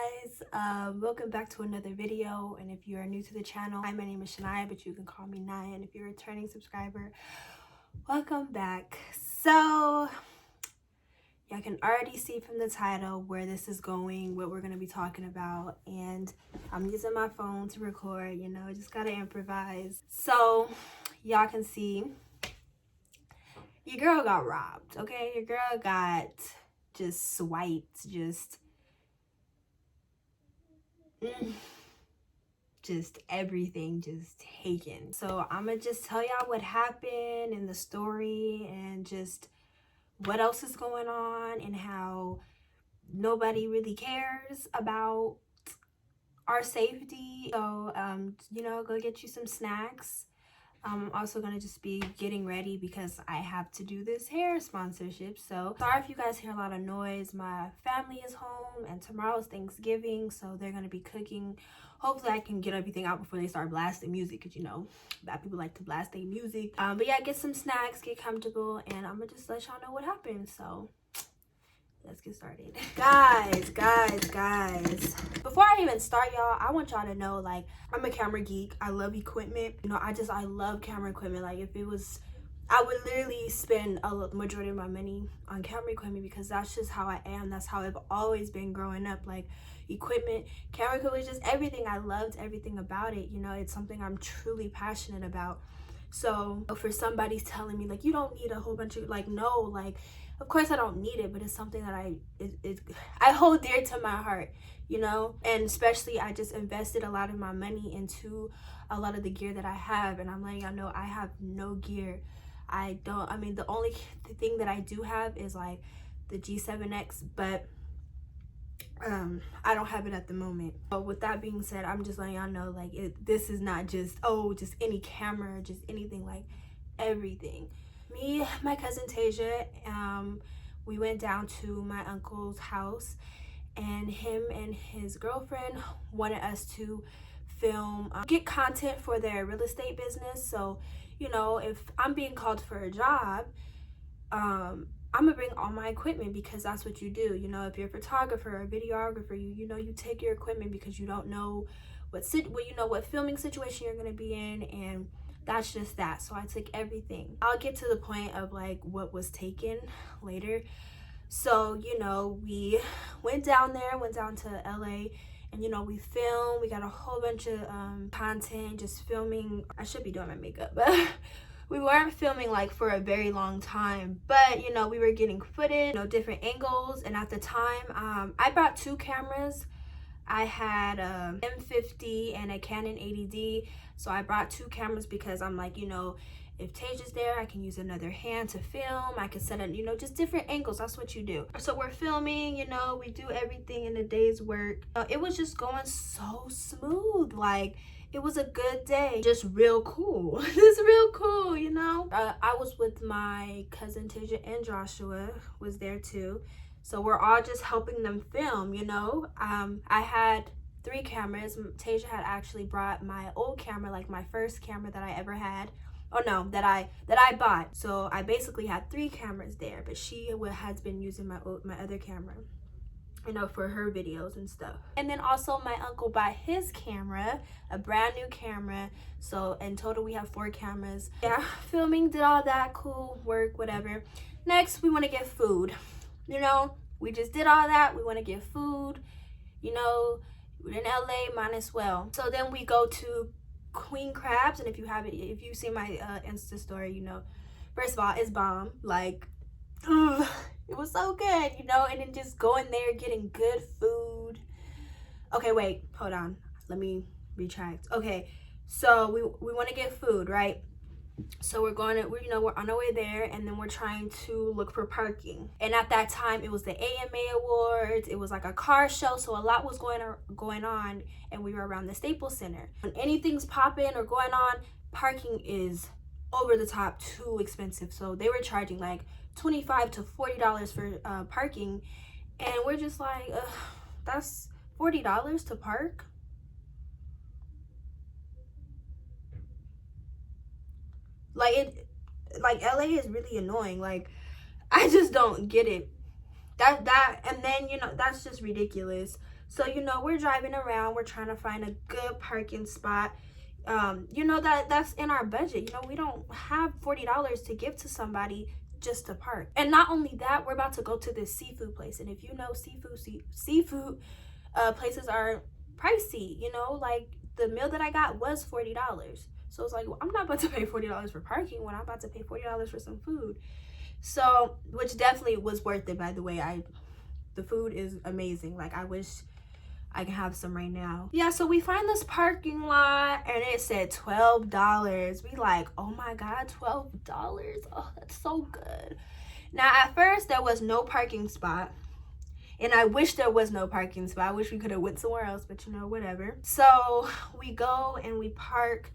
guys, welcome back to another video. And if you are new to the channel, hi, my name is Shania, but you can call me Niaaahh. And if you're a returning subscriber, welcome back. So y'all can already see from the title where this is going, what we're going to be talking about. And I'm using my phone to record, you know, just gotta improvise. So y'all can see your girl got robbed, okay? Your girl got just swiped, just everything just taken. So I'm gonna just tell y'all what happened in the story and just what else is going on and how nobody really cares about our safety. So you know, go get you some snacks. I'm also gonna just be getting ready because I have to do this hair sponsorship. So sorry if you guys hear a lot of noise. My family is home and tomorrow's Thanksgiving, so they're gonna be cooking. Hopefully I can get everything out before they start blasting music, because you know bad people like to blast their music. But yeah, get some snacks, get comfortable, and I'm gonna just let y'all know what happened. So let's get started. Guys, before I even start, y'all, I want y'all to know, like, I'm a camera geek. I love equipment. You know, I love camera equipment. Like, if it was, I would literally spend a majority of my money on camera equipment because that's just how I am. That's how I've always been growing up. Like, equipment, camera equipment, just everything. I loved everything about it. You know, it's something I'm truly passionate about. So for somebody telling me, like, you don't need a whole bunch of, like, no, like, of course I don't need it, but it's something that I hold dear to my heart, you know. And especially I just invested a lot of my money into a lot of the gear that I have, and I'm letting y'all know I have no gear. I mean, the only thing that I do have is like the G7X, but I don't have it at the moment. But with that being said, I'm just letting y'all know, like, this is not just, oh, just any camera, just anything, like everything. Me, my cousin Tasia, we went down to my uncle's house, and him and his girlfriend wanted us to film, get content for their real estate business. So, you know, if I'm being called for a job, I'm gonna bring all my equipment because that's what you do. You know, if you're a photographer or a videographer, you know, you take your equipment because you don't know what filming situation you're gonna be in, and that's just that. So I took everything. I'll get to the point of like what was taken later. So, you know, we went down to LA, and you know, we filmed. We got a whole bunch of content, just filming. I should be doing my makeup, but we weren't filming like for a very long time, but you know, we were getting footage, you know, different angles. And at the time, I brought two cameras. I had a M50 and a Canon 80D. So I brought two cameras because I'm like, you know, if Tasia's there, I can use another hand to film. I can set up, you know, just different angles. That's what you do. So we're filming, you know, we do everything in a day's work. It was just going so smooth. Like, it was a good day, just real cool. Just real cool, you know. I was with my cousin Tasia, and Joshua was there too. So we're all just helping them film, you know. I had 3 cameras. Tasia had actually brought my old camera, like my first camera that I ever had. Oh no, that I bought. So I basically had 3 cameras there, but she has been using my other camera, you know, for her videos and stuff. And then also my uncle bought his camera, a brand new camera. So in total we have 4 cameras. Yeah, filming, did all that, cool, work, whatever. Next, we want to get food. You know, we just did all that. We want to get food. You know, we're in LA, might as well. So then we go to Queen Crabs, and if you've seen my Insta story, you know, first of all, it's bomb. Like, ugh, it was so good, you know. And then just going there, getting good food. Okay, wait, hold on, let me retract. Okay, so we want to get food, right? So we're on our way there, and then we're trying to look for parking. And at that time, it was the AMA Awards. It was like a car show, so a lot was going on, and we were around the Staples Center. When anything's popping or going on, parking is over the top too expensive. So they were charging like $25 to $40 for parking, and we're just like, that's $40 to park. Like LA is really annoying. Like, I just don't get it. And then, you know, that's just ridiculous. So, you know, we're driving around, we're trying to find a good parking spot. You know, that's in our budget. You know, we don't have $40 to give to somebody just to park. And not only that, we're about to go to this seafood place, and if you know, seafood places are pricey. You know, like the meal that I got was $40. So it's like, well, I'm not about to pay $40 for parking when I'm about to pay $40 for some food. So, which definitely was worth it, by the way. The food is amazing. Like, I wish I can have some right now. Yeah, so we find this parking lot and it said $12. We like, oh my God, $12? Oh, that's so good. Now, at first, there was no parking spot. And I wish there was no parking spot. I wish we could have went somewhere else, but you know, whatever. So we go and we park.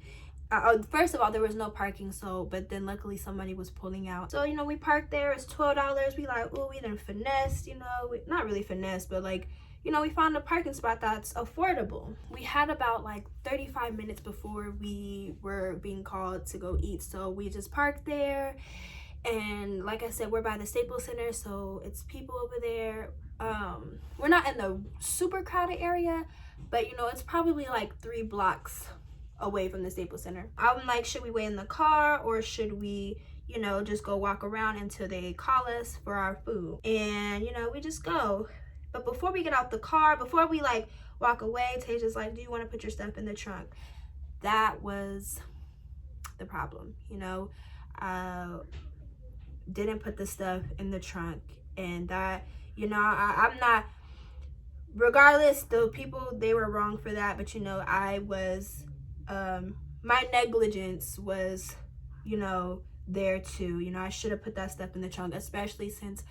First of all, there was no parking, but then luckily somebody was pulling out. So, you know, we parked there. It's $12. We like, oh, we done finesse, you know, not really finesse, but like, you know, we found a parking spot that's affordable. We had about like 35 minutes before we were being called to go eat. So we just parked there. And like I said, we're by the Staples Center, so it's people over there. We're not in the super crowded area, but you know, it's probably like 3 blocks away from the Staples Center. I'm like, should we wait in the car or should we, you know, just go walk around until they call us for our food? And you know, we just go. But before we get out the car, before we like walk away, Tasia's like, do you want to put your stuff in the trunk? That was the problem, you know. Didn't put the stuff in the trunk, and that, you know, I'm not, regardless, the people, they were wrong for that, but you know, I was my negligence was, you know, there too. You know, I should have put that stuff in the trunk, especially since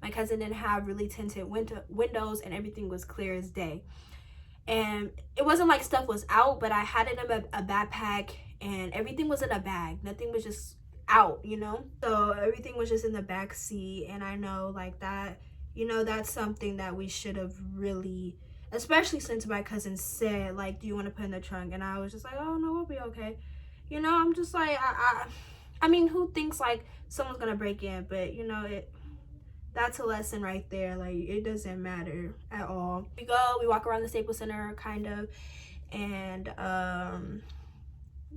my cousin didn't have really tinted windows and everything was clear as day. And it wasn't like stuff was out, but I had it in a backpack and everything was in a bag. Nothing was just out, you know. So everything was just in the back seat. And I know like that, you know, that's something that we should have really, especially since my cousin said like, do you want to put in the trunk? And I was just like, oh no, we'll be okay. You know, I'm just like, I mean, who thinks like someone's gonna break in? But you know, that's a lesson right there. Like, it doesn't matter at all. We walk around the Staples Center kind of, and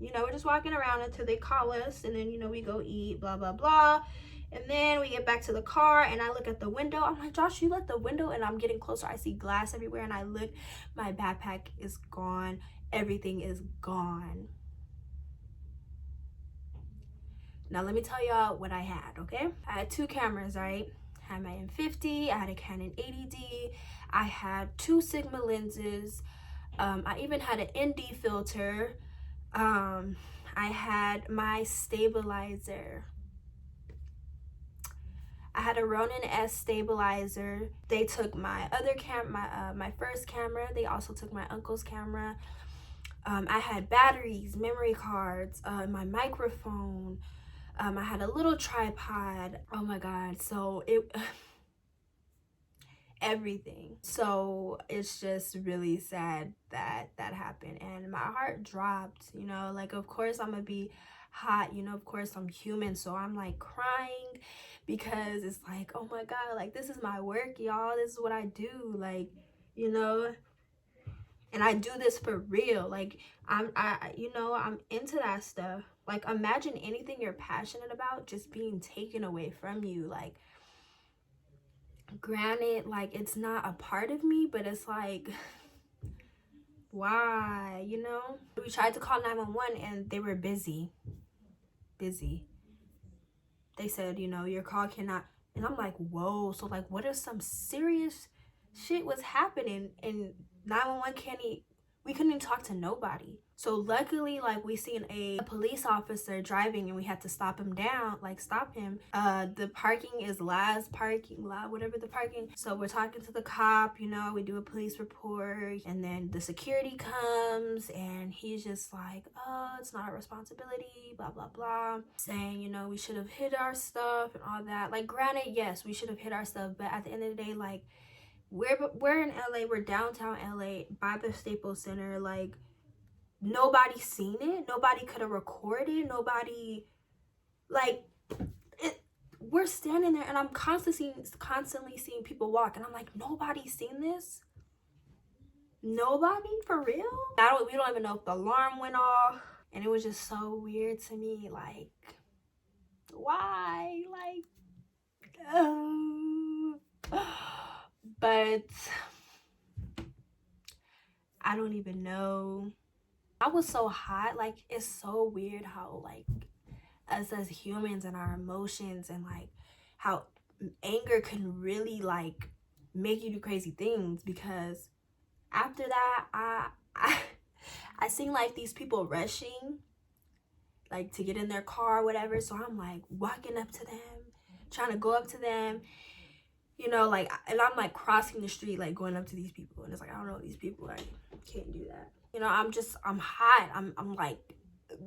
you know, we're just walking around until they call us, and then, you know, we go eat, blah blah blah. And then we get back to the car and I look at the window. I'm like, Josh, you look at the window, and I'm getting closer. I see glass everywhere, and I look, my backpack is gone. Everything is gone. Now let me tell y'all what I had, okay? I had 2 cameras, right? I had my M50, I had a Canon 80D, I had 2 Sigma lenses, I even had an ND filter, I had my stabilizer. I had a Ronin S stabilizer. They took my other my first camera. They also took my uncle's camera. I had batteries, memory cards, my microphone. I had a little tripod. Oh my God. So everything. So it's just really sad that that happened, and my heart dropped, you know. Like, of course I'm gonna be hot, you know, of course I'm human, so I'm like crying because it's like, oh my God, like this is my work, y'all. This is what I do, like, you know, and I do this for real. Like, you know, I'm into that stuff. Like, imagine anything you're passionate about just being taken away from you. Like, granted, like, it's not a part of me, but it's like, why, you know? We tried to call 911 and they were busy. They said, you know, your call cannot. And I'm like, whoa. So like, what if some serious shit was happening and 911 we couldn't even talk to nobody? So luckily, like, we seen a police officer driving and we had to stop him. The parking is last parking lot, whatever the parking. So we're talking to the cop, you know, we do a police report, and then the security comes and he's just like, oh, it's not our responsibility, blah blah blah, saying, you know, we should have hid our stuff and all that. Like, granted, yes, we should have hid our stuff, but at the end of the day, like, we're in LA, we're downtown LA by the Staples Center. Like, nobody seen it, nobody could have recorded, nobody, like, it, we're standing there, and I'm constantly seeing people walk, and I'm like, nobody's seen this. Nobody, for real? We don't even know if the alarm went off, and it was just so weird to me. Like, why? Like, but I don't even know. I was so hot. Like, it's so weird how, like, us as humans and our emotions, and like how anger can really like make you do crazy things. Because after that, I seen like these people rushing like to get in their car or whatever. So I'm like walking up to them, trying to go up to them, you know, like, and I'm like crossing the street, like going up to these people, and it's like, I don't know these people, I can't do that, you know. I'm hot, I'm like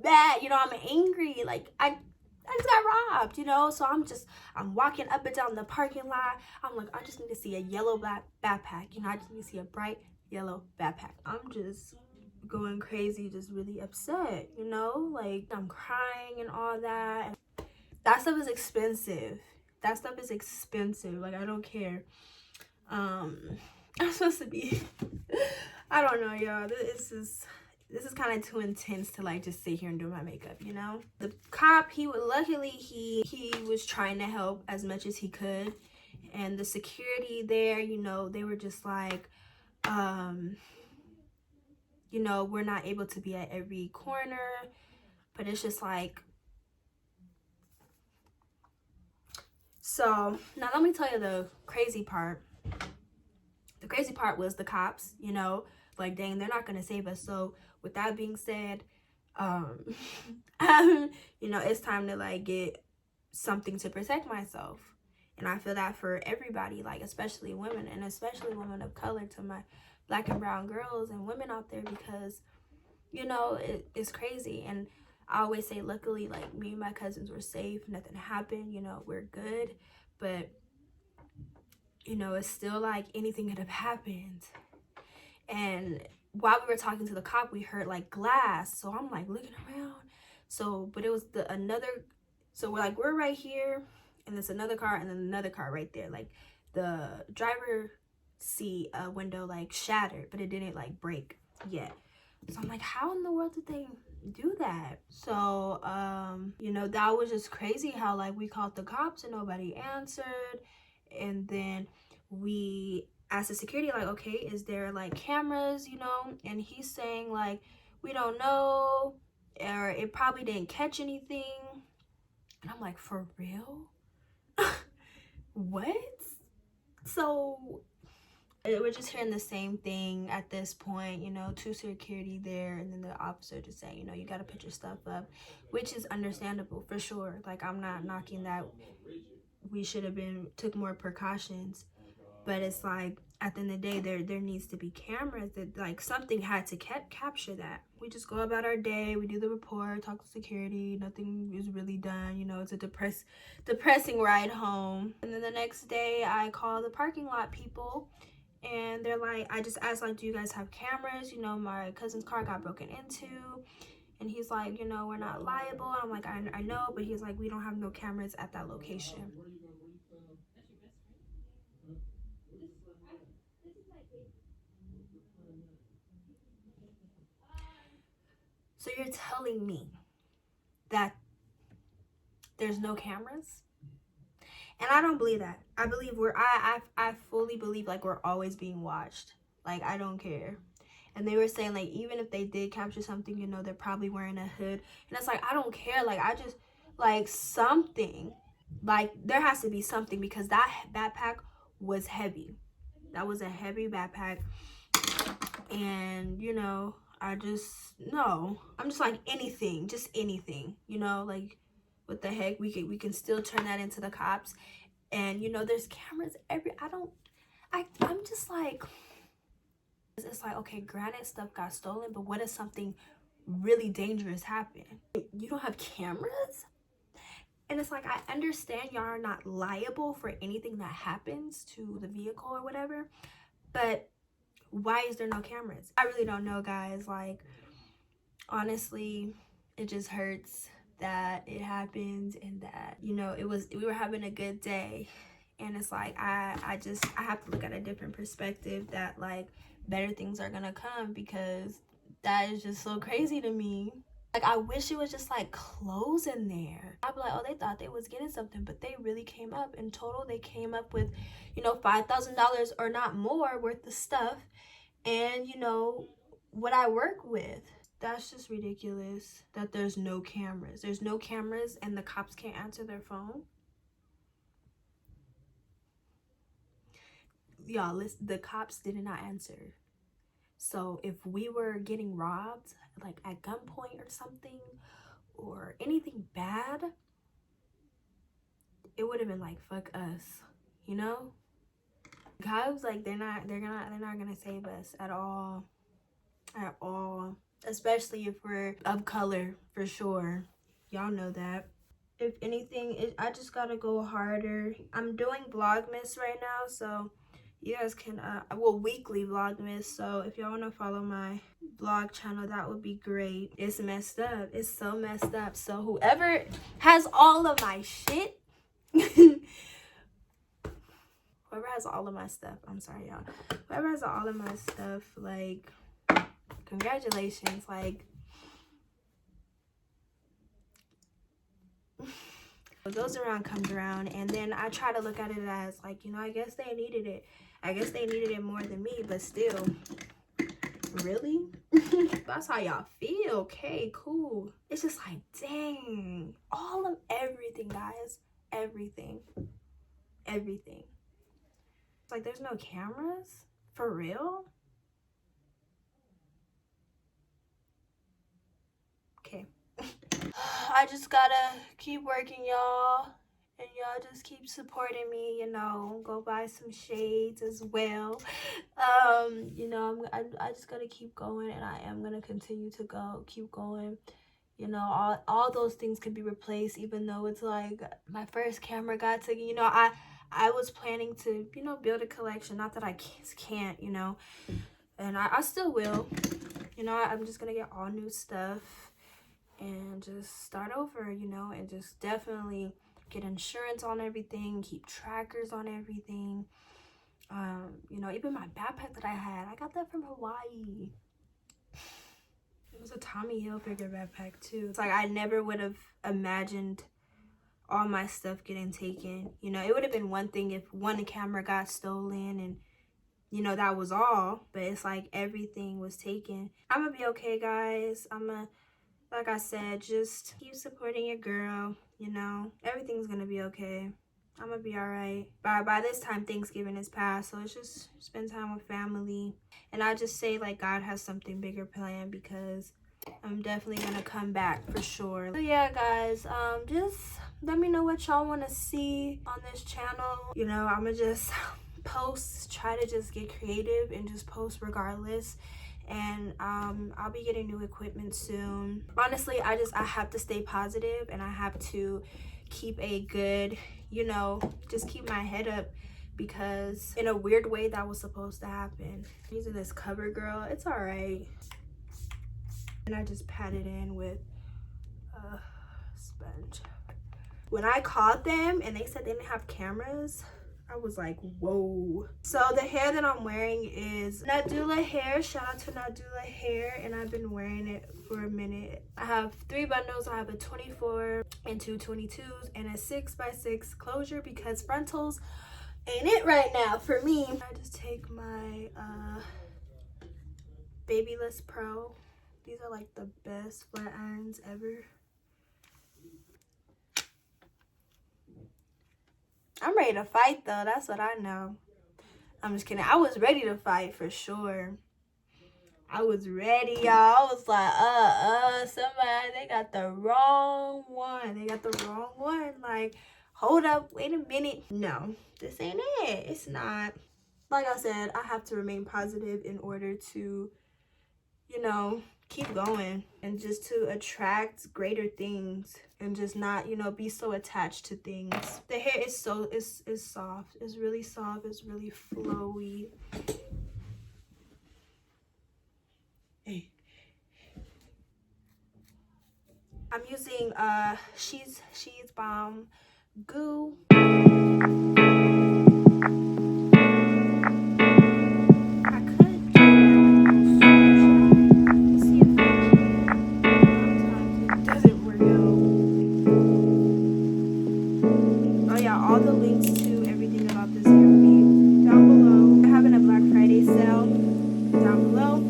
mad, you know, I'm angry, like I just got robbed, you know. So I'm walking up and down the parking lot. I'm like, I just need to see a yellow backpack, you know. I just need to see a bright yellow backpack. I'm just going crazy, just really upset, you know, like I'm crying and all that. That stuff is expensive. That stuff is expensive. Like, I don't care. I'm supposed to be I don't know, y'all. This is kind of too intense to like just sit here and do my makeup, you know. The cop, he was trying to help as much as he could, and the security there, you know, they were just like, you know, we're not able to be at every corner, but it's just like. So now let me tell you the crazy part. The crazy part was the cops, you know, like, dang, they're not gonna save us. So with that being said, you know, it's time to like get something to protect myself. And I feel that for everybody, like especially women, and especially women of color, to my black and brown girls and women out there, because, you know, it's crazy. And I always say, luckily, like, me and my cousins were safe, nothing happened, you know, we're good. But, you know, it's still like anything could have happened. And while we were talking to the cop, we heard like glass. So I'm like looking around. So, but it was so we're right here, and there's another car, and then another car right there. Like, the driver seat window like shattered, but it didn't like break yet. So I'm like, how in the world did they do that? So you know, that was just crazy how like we called the cops and nobody answered. And then we asked the security, like, okay, is there like cameras, you know? And he's saying like, we don't know, or it probably didn't catch anything. And I'm like, for real? What? So we're just hearing the same thing at this point, you know, to security there, and then the officer just saying, you know, you got to put your stuff up, which is understandable for sure. Like, I'm not knocking that. We should have took more precautions, but it's like, at the end of the day, there needs to be cameras, that like something had to capture that. We just go about our day, we do the report, talk to security, nothing is really done, you know. It's a depressing ride home. And then the next day I call the parking lot people, and they're like, I just asked, like, do you guys have cameras? You know, my cousin's car got broken into. And he's like, you know, we're not liable. And I'm like, I know, but he's like, we don't have no cameras at that location. So you're telling me that there's no cameras? And I don't believe that. I believe I fully believe like we're always being watched. Like, I don't care. And they were saying like, even if they did capture something, you know, they're probably wearing a hood. And it's like, I don't care. Like, I just, like, something, like, there has to be something, because that backpack was heavy. That was a heavy backpack. And, you know, I'm just like, anything, just anything, you know, like, what the heck, we can still turn that into the cops. And, you know, there's cameras I'm just like, it's like, okay, granted, stuff got stolen, but what if something really dangerous happened? You don't have cameras? And it's like, I understand y'all are not liable for anything that happens to the vehicle or whatever, but why is there no cameras? I really don't know, guys. Like, honestly, it just hurts that it happened and that, you know, we were having a good day. And it's like I have to look at a different perspective, that like better things are gonna come, because that is just so crazy to me. Like, I wish it was just like clothes in there. I'd be like, oh, they thought they was getting something, but they really came up. In total, they came up with, you know, $5,000 or not more worth of stuff. And, you know, what I work with. That's just ridiculous that there's no cameras. There's no cameras and the cops can't answer their phone. Y'all, listen, the cops did not answer. So if we were getting robbed, like at gunpoint or something, or anything bad, it would have been like, fuck us, you know? Cops, like, they're not gonna save us at all. At all. Especially if we're of color, for sure. Y'all know that. If anything, I just gotta go harder. I'm doing Vlogmas right now, so you guys can weekly Vlogmas, so if y'all want to follow my vlog channel, that would be great. It's messed up. It's so messed up. So whoever has all of my shit whoever has all of my stuff, I'm sorry y'all, whoever has all of my stuff, like, congratulations. Like, what goes around comes around. And then I try to look at it as like, you know, I guess they needed it. I guess they needed it more than me, but still, really? That's how y'all feel. Okay, cool. It's just like, dang, all of everything, guys, everything. It's like, there's no cameras for real. Okay. I just gotta keep working, y'all. And y'all just keep supporting me, you know. Go buy some shades as well. You know, I just gotta keep going, and I am gonna continue to keep going. You know, all those things can be replaced, even though it's like my first camera got taken. You know, I was planning to, you know, build a collection. Not that I can't, you know. And I still will. You know, I'm just gonna get all new stuff and just start over, you know, and just definitely get insurance on everything, keep trackers on everything. You know, even my backpack that I got that from Hawaii. It was a Tommy Hilfiger backpack too. It's like, I never would have imagined all my stuff getting taken. You know, it would have been one thing if one camera got stolen and, you know, that was all, but it's like everything was taken. I'm gonna be okay, guys. Like I said, just keep supporting your girl, you know. Everything's gonna be okay. I'm gonna be all right. By this time, Thanksgiving is past, so it's just spend time with family. And I just say, like, God has something bigger planned, because I'm definitely gonna come back for sure. So yeah, guys, just let me know what y'all want to see on this channel. You know, I'm gonna just try to just get creative and just post regardless. And I'll be getting new equipment soon. Honestly, I have to stay positive, and I have to keep a good, you know, just keep my head up, because in a weird way that was supposed to happen. I'm using this CoverGirl. It's all right. And I just pat it in with a sponge. When I called them and they said they didn't have cameras, I was like, whoa. So the hair that I'm wearing is Nadula Hair. Shout out to Nadula Hair. And I've been wearing it for a minute. I have 3 bundles. I have a 24 and 2 22s and a 6x6 closure, because frontals ain't it right now for me. I just take my Babyless Pro. These are like the best flat irons ever. I'm ready to fight though, that's what I know. I'm just kidding. I was ready to fight for sure. I was ready, y'all. I was like, somebody, they got the wrong one. They got the wrong one. Like, hold up, wait a minute. No, this ain't it. It's not. Like I said, I have to remain positive in order to, you know, keep going, and just to attract greater things, and just not, you know, be so attached to things. The hair is is soft. It's really soft. It's really flowy. Hey. I'm using She's Bomb Goo. All the links to everything about this hair will be down below. We're having a Black Friday sale down below.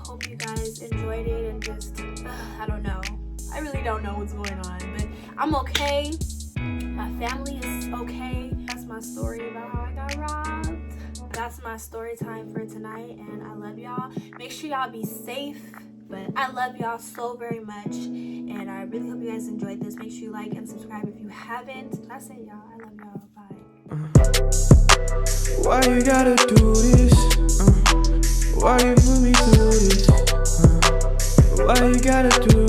Hope you guys enjoyed it and just I don't know, I really don't know what's going on, but I'm okay. My family is okay. That's my story about how I got robbed. That's my story time for tonight, and I love y'all. Make sure y'all be safe, but I love y'all so very much, and I really hope you guys enjoyed this. Make sure you like and subscribe if you haven't. That's it, y'all. I love y'all. Bye. Why you gotta do this? Why you put me through this? Why you gotta do